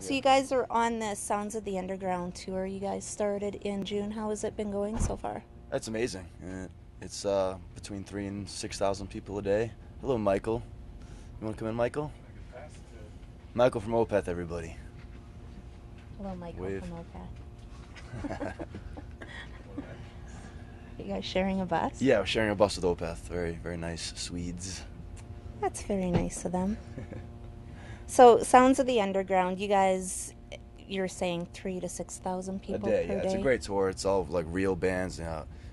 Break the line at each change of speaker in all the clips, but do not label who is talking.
So you guys are on the Sounds of the Underground tour. You guys started in June. How has it been going so far?
That's amazing. It's between 3,000 and 6,000 people a day. Hello, Michael. You want to come in, Michael? Michael from Opeth, everybody.
Hello, Michael
Wave.
from Opeth. You guys sharing a bus?
Yeah, we're sharing a bus with Opeth. Very, very nice Swedes.
That's very nice of them. So, Sounds of the Underground, you guys, you're saying 3,000 to 6,000
A
people
day,
per
yeah.
day?
It's a great tour. It's all like real bands,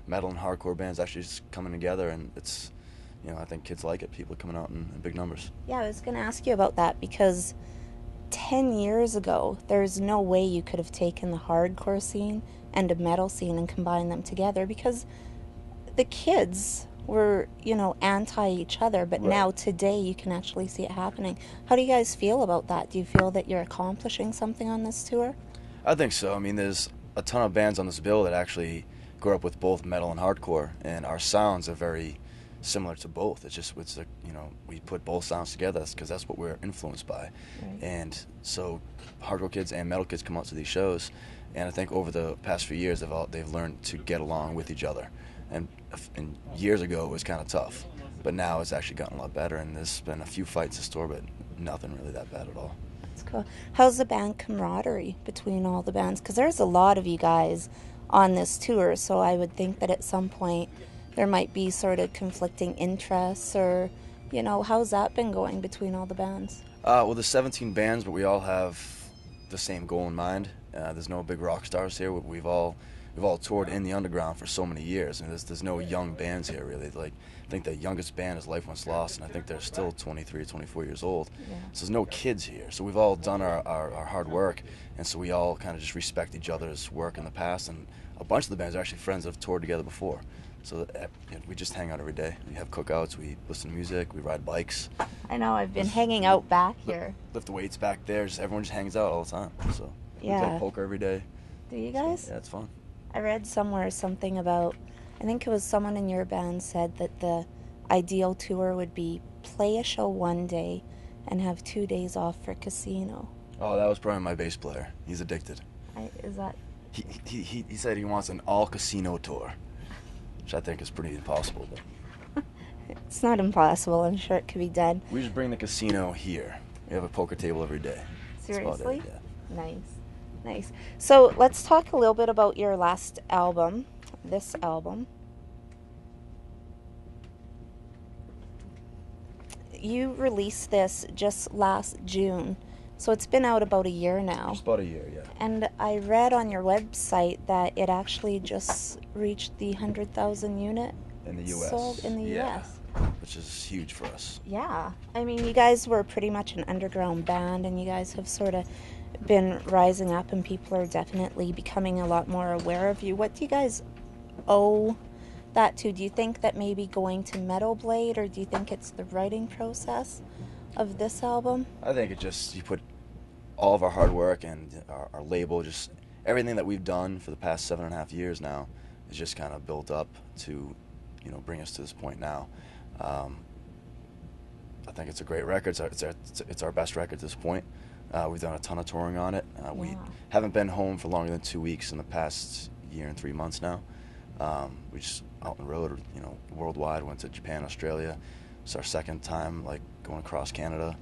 metal and hardcore bands actually just coming together, and it's, I think kids like it. People are coming out in big numbers.
Yeah, I was going to ask you about that because 10 years ago, there's no way you could have taken the hardcore scene and a metal scene and combined them together because the kids were, anti each other, but
Right.
now today you can actually see it happening. How do you guys feel about that? Do you feel that you're accomplishing something on this tour?
I think so. I mean, there's a ton of bands on this bill that actually grew up with both metal and hardcore, and our sounds are very similar to both. We put both sounds together because that's what we're influenced by.
Right.
And so hardcore kids and metal kids come out to these shows, and I think over the past few years they've learned to get along with each other. And years ago it was kind of tough, but now it's actually gotten a lot better, and there's been a few fights this tour, but nothing really that bad at all.
That's cool. How's the band camaraderie between all the bands? Because there's a lot of you guys on this tour, so I would think that at some point there might be sort of conflicting interests or, how's that been going between all the bands?
Well, there's 17 bands, but we all have the same goal in mind. There's no big rock stars here. We've all toured in the underground for so many years, and there's no young bands here really. Like, I think the youngest band is Life Once Lost, and I think they're still 23 or 24 years old.
Yeah.
So there's no kids here. So we've all done our hard work, and so we all kind of just respect each other's work in the past. And a bunch of the bands are actually friends that have toured together before. So we just hang out every day. We have cookouts, we listen to music, we ride bikes.
I know, I've been hanging out back here.
Lift weights back there. Everyone just hangs out all the time. So we
Yeah.
play poker every day.
Do you guys?
So, yeah, it's fun.
I read somewhere something about, I think it was someone in your band said that the ideal tour would be play a show one day and have 2 days off for casino.
Oh, that was probably my bass player. He's addicted.
Is that...
He said he wants an all casino tour, which I think is pretty impossible. But
It's not impossible. I'm sure it could be done.
we just bring the casino here. We have a poker table every day. That's about it,
Seriously?
yeah.
Nice. So let's talk a little bit about your last album, this album. You released this just last June, so it's been out about a year now.
Just about a year, yeah.
And I read on your website that it actually just reached the 100,000 unit
In the U.S.
sold in the
Yeah.
U.S.
Which is huge for us.
Yeah. I mean, you guys were pretty much an underground band, and you guys have sort of been rising up, and people are definitely becoming a lot more aware of you. What do you guys owe that to? Do you think that maybe going to Metal Blade, or do you think it's the writing process of this album?
I think you put all of our hard work and our label, just everything that we've done for the past 7.5 years now is just kind of built up to, bring us to this point now. I think it's a great record. It's our best record at this point. We've done a ton of touring on it. We haven't been home for longer than 2 weeks in the past year and 3 months now. We just out on the road, worldwide. Went to Japan, Australia. It's our second time, going across Canada.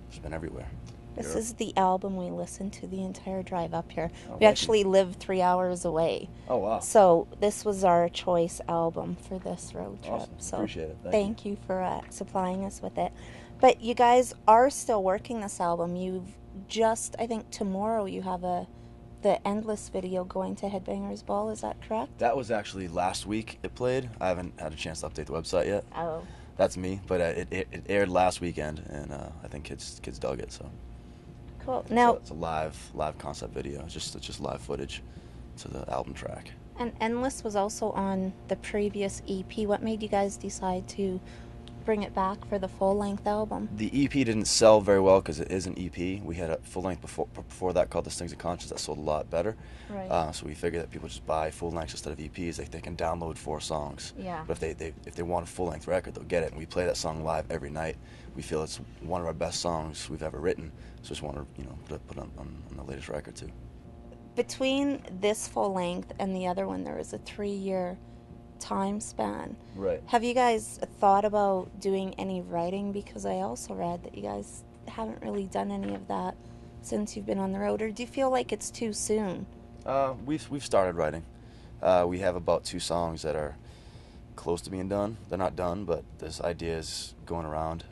Just been everywhere.
This
Europe.
is the album we listened to the entire drive up here.
Oh,
We actually live 3 hours away.
Oh, wow.
So this was our choice album for this road trip.
Awesome.
So
Appreciate it.
thank you for supplying us with it. But you guys are still working this album. You've just, I think tomorrow you have the Endless video going to Headbangers Ball. Is that correct?
That was actually last week it played. I haven't had a chance to update the website yet.
Oh.
That's me, but it aired last weekend, and I think kids dug it. So
Cool. Now,
it's a live concept video. It's just live footage to the album track.
and Endless was also on the previous EP. What made you guys decide to bring it back for the full-length album?
The EP didn't sell very well because it is an EP. We had a full-length before that called This Thing's a Conscience that sold a lot better.
Right.
So we figured that people just buy full-lengths instead of EPs. They can download 4 songs.
Yeah.
But if they want a full-length record, they'll get it. And we play that song live every night. We feel it's one of our best songs we've ever written. So just want to put it on the latest record too.
Between this full-length and the other one, there was a 3-year time span.
Right.
Have you guys thought about doing any writing? Because I also read that you guys haven't really done any of that since you've been on the road. Or do you feel like it's too soon?
We've started writing. We have about 2 songs that are close to being done. They're not done, but there's ideas going around.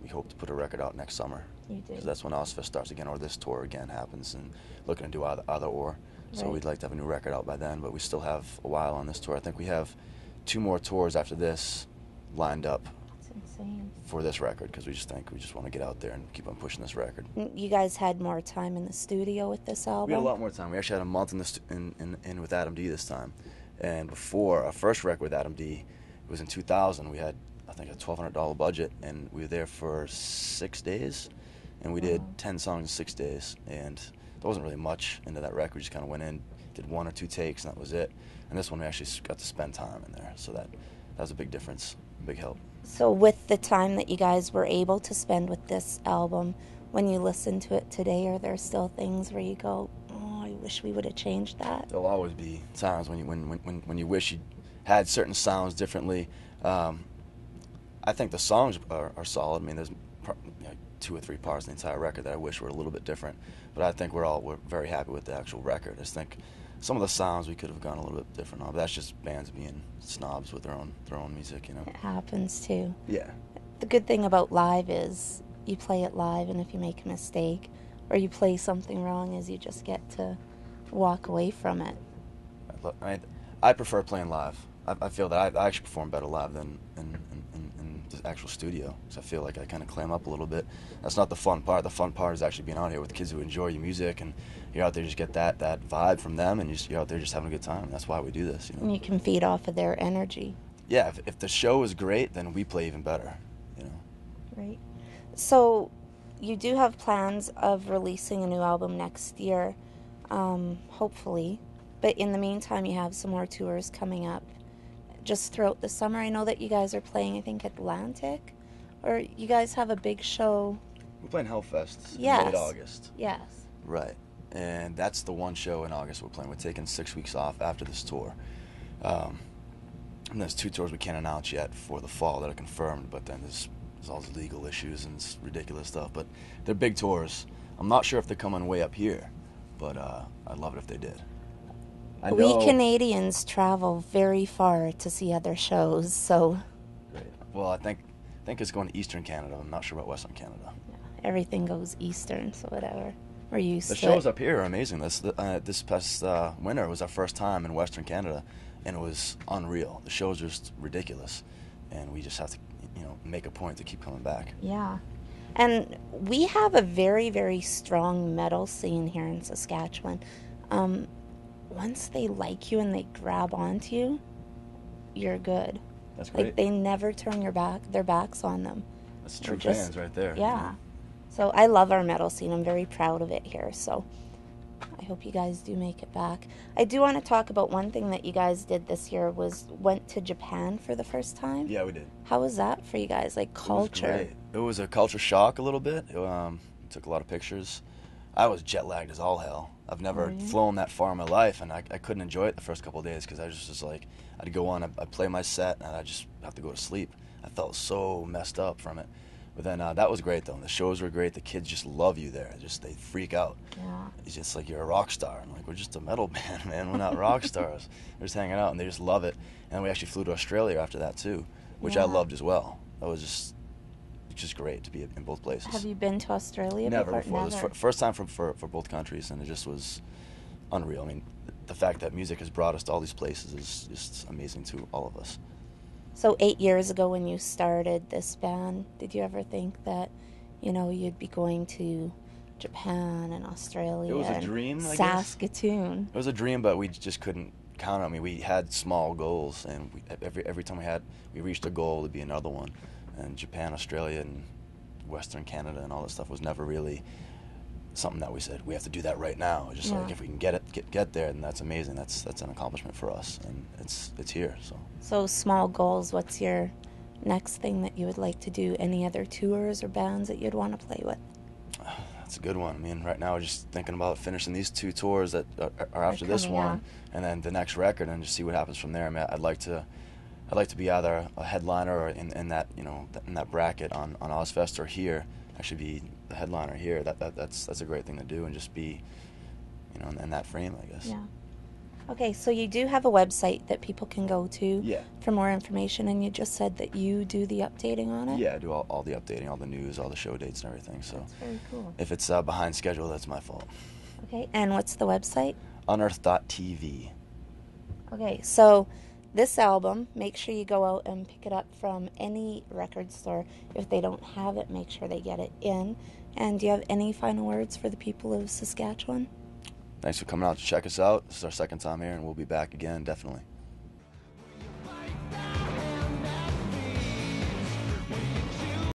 We hope to put a record out next summer.
You do.
'Cause that's when Ozfest starts again, or this tour again happens, and looking to do either or. So
Right.
we'd like to have a new record out by then, but we still have a while on this tour. I think we have 2 more tours after this lined up
That's insane.
for this record, because we just want to get out there and keep on pushing this record.
You guys had more time in the studio with this album?
We had a lot more time. We actually had a month in with Adam D this time. And before our first record with Adam D, it was in 2000. We had, I think, a $1,200 budget, and we were there for 6 days. And we did 10 songs in 6 days. And there wasn't really much into that record. We just kind of went in, did 1 or 2 takes, and that was it. And this one, we actually got to spend time in there. So that was a big difference, a big help.
So with the time that you guys were able to spend with this album, when you listen to it today, are there still things where you go, oh, I wish we would have changed that?
There'll always be times when you wish you had certain sounds differently. I think the songs are solid. I mean, there's 2 or 3 parts in the entire record that I wish were a little bit different, but I think we're very happy with the actual record. I just think some of the sounds we could have gone a little bit different on, but that's just bands being snobs with their own music,
It happens too.
Yeah.
The good thing about live is you play it live, and if you make a mistake or you play something wrong, is you just get to walk away from it.
I prefer playing live. I feel that I actually perform better live than in the actual studio, because I feel like I kind of clam up a little bit. That's not the fun part. The fun part is actually being out here with kids who enjoy your music, and you're out there just get that vibe from them, and you're out there just having a good time. That's why we do this.
And you can feed off of their energy.
Yeah, if the show is great, then we play even better.
Right. So you do have plans of releasing a new album next year, hopefully. But in the meantime, you have some more tours coming up just throughout the summer. I know that you guys are playing, I think, Atlantic, or you guys have a big show.
We're playing Hellfest in
Yes.
mid-August.
Yes.
Right. And that's the one show in August we're playing. We're taking 6 weeks off after this tour. And there's 2 tours we can't announce yet for the fall that are confirmed, but then there's all the legal issues and it's ridiculous stuff. But they're big tours. I'm not sure if they're coming way up here, but I'd love it if they did.
We Canadians travel very far to see other shows, so...
Great. Well, I think it's going to Eastern Canada. I'm not sure about Western Canada.
Yeah, everything goes Eastern, so whatever. We're used to it.
The shows up here are amazing. This past winter was our first time in Western Canada, and it was unreal. The shows are just ridiculous, and we just have to, make a point to keep coming back.
Yeah. And we have a very, very strong metal scene here in Saskatchewan. Once they like you and they grab onto you, you're good.
That's great.
Like, they never turn their backs on them.
That's true fans right there.
Yeah. So I love our metal scene. I'm very proud of it here. So I hope you guys do make it back. I do want to talk about one thing that you guys did this year went to Japan for the first time.
Yeah, we did.
How was that for you guys? Like, culture?
It was great. It was a culture shock a little bit. Took a lot of pictures. I was jet lagged as all hell. I've never flown that far in my life, and I couldn't enjoy it the first couple of days because I was just like, I'd go on, I'd play my set, and I'd just have to go to sleep. I felt so messed up from it. But then that was great, though. The shows were great. The kids just love you there. They freak out.
Yeah.
It's just like you're a rock star. I'm like, we're just a metal band, man. We're not rock stars. We're just hanging out, and they just love it. And we actually flew to Australia after that, too, which I loved as well. That was just great to be in both places.
Have you been to Australia
Never
before?
before. It was first time for both countries, and it just was unreal. I mean, the fact that music has brought us to all these places is just amazing to all of us.
So 8 years ago when you started this band, did you ever think that, you'd be going to Japan and Australia?
It was a dream, I guess.
Saskatoon.
It was a dream, but we just couldn't count. I mean, we had small goals, and every time we reached a goal, it'd be another one. And Japan, Australia, and Western Canada, and all that stuff was never really something that we said we have to do that right now. Just like if we can get there, then that's amazing. That's an accomplishment for us, and it's here.
So small goals. What's your next thing that you would like to do? Any other tours or bands that you'd want to play with?
That's a good one. I mean, right now we're just thinking about finishing these 2 tours that are after this one, and then the next record, and just see what happens from there. I mean, I'd like to be either a headliner or in that in that bracket on Ozfest, or here actually be the headliner here. That's a great thing to do, and just be in that frame, I guess.
Yeah. Okay, so you do have a website that people can go to for more information, and you just said that you do the updating on it?
Yeah, I do all the updating, all the news, all the show dates and everything. So
that's very cool.
If it's behind schedule, that's my fault.
Okay, and what's the website?
Unearth.tv.
Okay, so this album, make sure you go out and pick it up from any record store. If they don't have it, make sure they get it in. And do you have any final words for the people of Saskatchewan?
Thanks for coming out to check us out. This is our second time here, and we'll be back again, definitely.